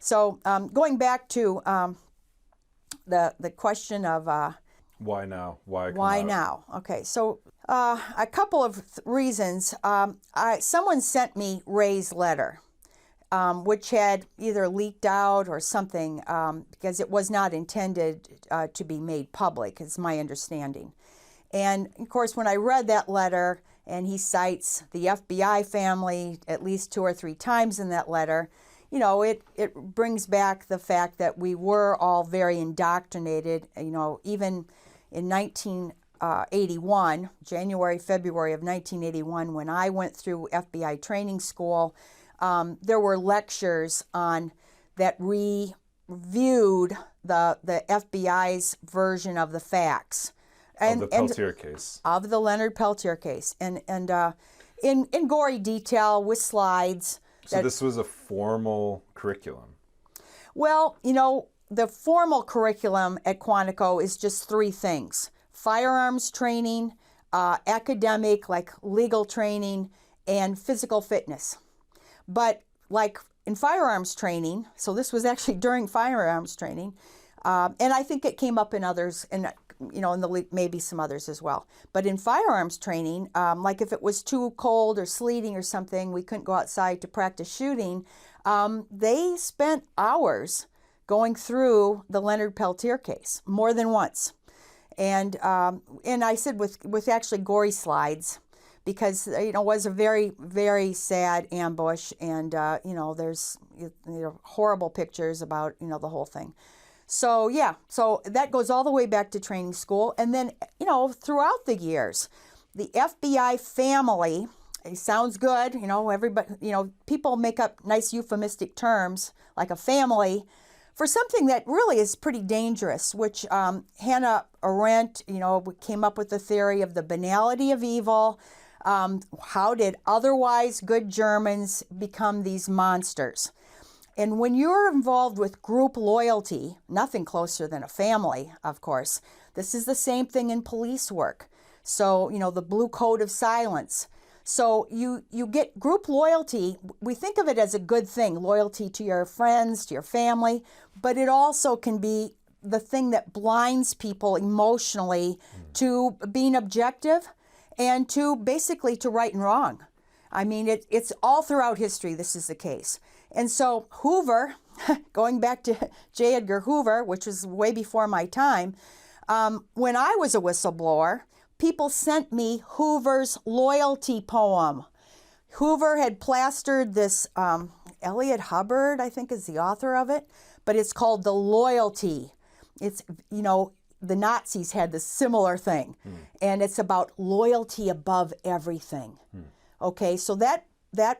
So going back to the question of why now? Why now? Okay, so a couple of reasons. Someone sent me Ray's letter, which had either leaked out or something, because it was not intended to be made public, is my understanding. And of course, when I read that letter, and he cites the FBI family at least 2 or 3 times in that letter, you know, it brings back the fact that we were all very indoctrinated, you know, even in 1981, January, February of 1981, when I went through FBI training school, there were lectures on that reviewed the FBI's version of the facts. Of the Peltier case. Of the Leonard Peltier case. And in gory detail with slides. So this was a formal curriculum? Well, you know, the formal curriculum at Quantico is just 3 things. Firearms training, academic, like legal training, and physical fitness. But like in firearms training, so this was actually during firearms training, and I think it came up in others, and you know, in maybe some others as well. But in firearms training, like if it was too cold or sleeting or something, we couldn't go outside to practice shooting, they spent hours going through the Leonard Peltier case, more than once. And I said with actually gory slides, because you know, it was a very, very sad ambush, and you know, there's horrible pictures about, you know, the whole thing. So yeah, so that goes all the way back to training school. And then, you know, throughout the years, the FBI family, it sounds good, you know, everybody, you know, people make up nice euphemistic terms like a family for something that really is pretty dangerous, which Hannah Arendt, you know, came up with the theory of the banality of evil. How did otherwise good Germans become these monsters? And when you're involved with group loyalty, nothing closer than a family, of course, this is the same thing in police work. So, you know, the blue code of silence. So you get group loyalty. We think of it as a good thing, loyalty to your friends, to your family, but it also can be the thing that blinds people emotionally to being objective and to basically to right and wrong. I mean, it's all throughout history this is the case. And so Hoover, going back to J. Edgar Hoover, which was way before my time, when I was a whistleblower, people sent me Hoover's loyalty poem. Hoover had plastered this, Elliot Hubbard, I think is the author of it, but it's called The Loyalty. It's, you know, the Nazis had this similar thing, and it's about loyalty above everything. Okay, so that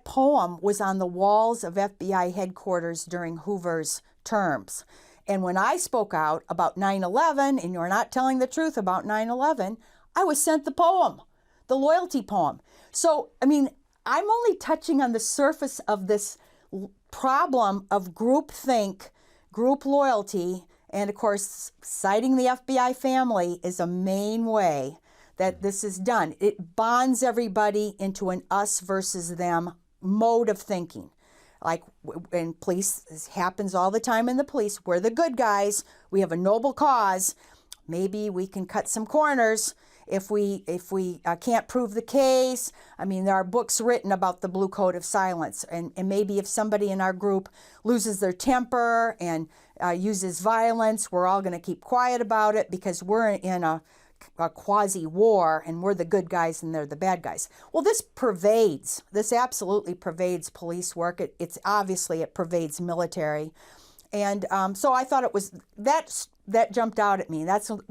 poem was on the walls of FBI headquarters during Hoover's terms. And when I spoke out about 9/11, and you're not telling the truth about 9/11, I was sent the poem, the loyalty poem. So, I mean, I'm only touching on the surface of this problem of groupthink, group loyalty, and of course, citing the FBI family is a main way that this is done. It bonds everybody into an us versus them mode of thinking. Like in police, this happens all the time in the police. We're the good guys. We have a noble cause. Maybe we can cut some corners if we can't prove the case. I mean, there are books written about the blue code of silence. And maybe if somebody in our group loses their temper and uses violence, we're all going to keep quiet about it because we're in a quasi-war and we're the good guys and they're the bad guys. Well, this absolutely pervades police work. It pervades military. And so I thought it was, that jumped out at me. That's one